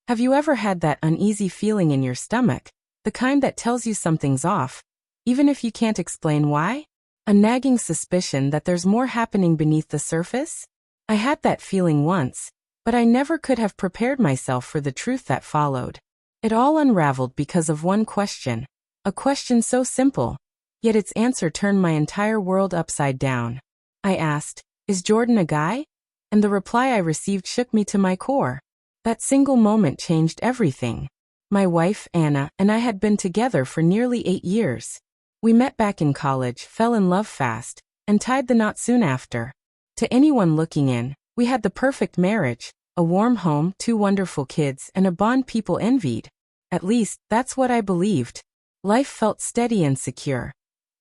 Have you ever had that uneasy feeling in your stomach, the kind that tells you something's off, even if you can't explain why? A nagging suspicion that there's more happening beneath the surface? I had that feeling once, but I never could have prepared myself for the truth that followed. It all unraveled because of one question. A question so simple, yet its answer turned my entire world upside down. I asked, "Is Jordan a guy?" And the reply I received shook me to my core. That single moment changed everything. My wife, Anna, and I had been together for nearly 8 years. We met back in college, fell in love fast, and tied the knot soon after. To anyone looking in, we had the perfect marriage, a warm home, 2 wonderful kids, and a bond people envied. At least, that's what I believed. Life felt steady and secure,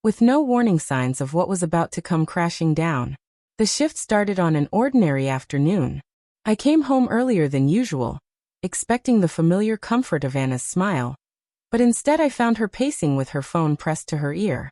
with no warning signs of what was about to come crashing down. The shift started on an ordinary afternoon. I came home earlier than usual, expecting the familiar comfort of Anna's smile. But instead I found her pacing with her phone pressed to her ear.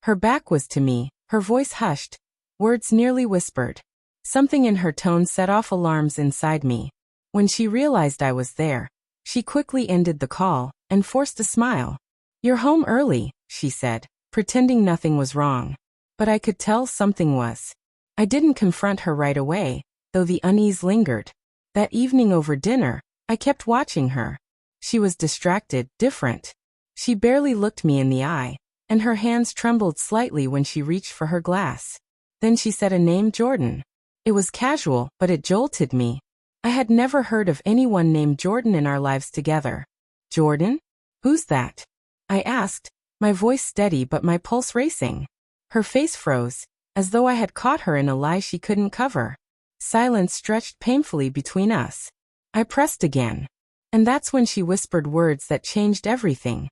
Her back was to me, her voice hushed, words nearly whispered. Something in her tone set off alarms inside me. When she realized I was there, she quickly ended the call and forced a smile. "You're home early," she said, pretending nothing was wrong. But I could tell something was. I didn't confront her right away, though the unease lingered. That evening over dinner, I kept watching her. She was distracted, different. She barely looked me in the eye, and her hands trembled slightly when she reached for her glass. Then she said a name, Jordan. It was casual, but it jolted me. I had never heard of anyone named Jordan in our lives together. "Jordan? Who's that?" I asked, my voice steady but my pulse racing. Her face froze, as though I had caught her in a lie she couldn't cover. Silence stretched painfully between us. I pressed again. And that's when she whispered words that changed everything.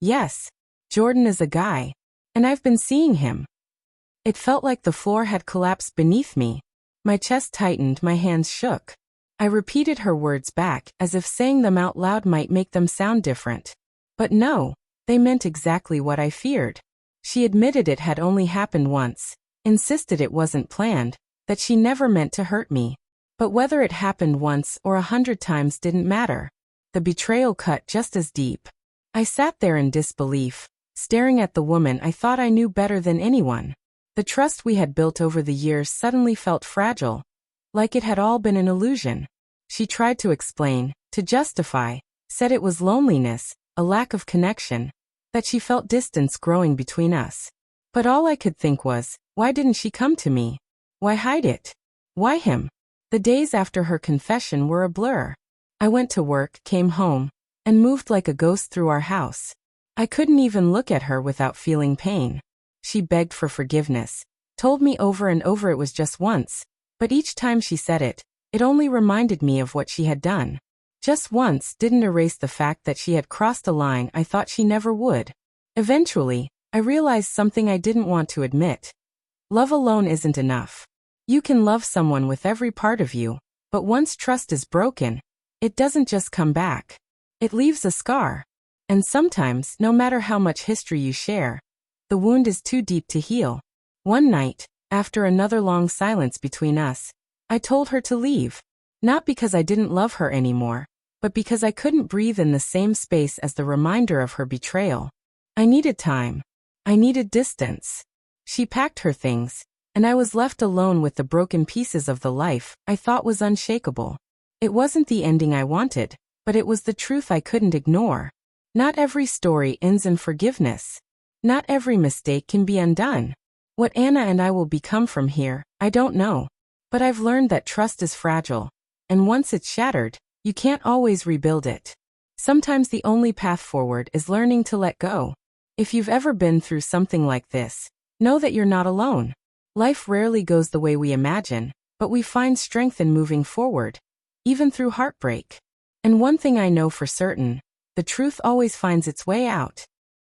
"Yes, Jordan is a guy. And I've been seeing him." It felt like the floor had collapsed beneath me. My chest tightened, my hands shook. I repeated her words back, as if saying them out loud might make them sound different. But no, they meant exactly what I feared. She admitted it had only happened once, insisted it wasn't planned, that she never meant to hurt me. But whether it happened once or 100 times didn't matter. The betrayal cut just as deep. I sat there in disbelief, staring at the woman I thought I knew better than anyone. The trust we had built over the years suddenly felt fragile, like it had all been an illusion. She tried to explain, to justify, said it was loneliness, a lack of connection, that she felt distance growing between us. But all I could think was, why didn't she come to me? Why hide it? Why him? The days after her confession were a blur. I went to work, came home, and moved like a ghost through our house. I couldn't even look at her without feeling pain. She begged for forgiveness, told me over and over it was just once, but each time she said it, it only reminded me of what she had done. Just once didn't erase the fact that she had crossed a line I thought she never would. Eventually, I realized something I didn't want to admit. Love alone isn't enough. You can love someone with every part of you, but once trust is broken, it doesn't just come back. It leaves a scar. And sometimes, no matter how much history you share, the wound is too deep to heal. One night, after another long silence between us, I told her to leave. Not because I didn't love her anymore, but because I couldn't breathe in the same space as the reminder of her betrayal. I needed time. I needed distance. She packed her things, and I was left alone with the broken pieces of the life I thought was unshakable. It wasn't the ending I wanted, but it was the truth I couldn't ignore. Not every story ends in forgiveness. Not every mistake can be undone. What Anna and I will become from here, I don't know. But I've learned that trust is fragile, and once it's shattered, you can't always rebuild it. Sometimes the only path forward is learning to let go. If you've ever been through something like this, know that you're not alone. Life rarely goes the way we imagine, but we find strength in moving forward, even through heartbreak. And one thing I know for certain, the truth always finds its way out.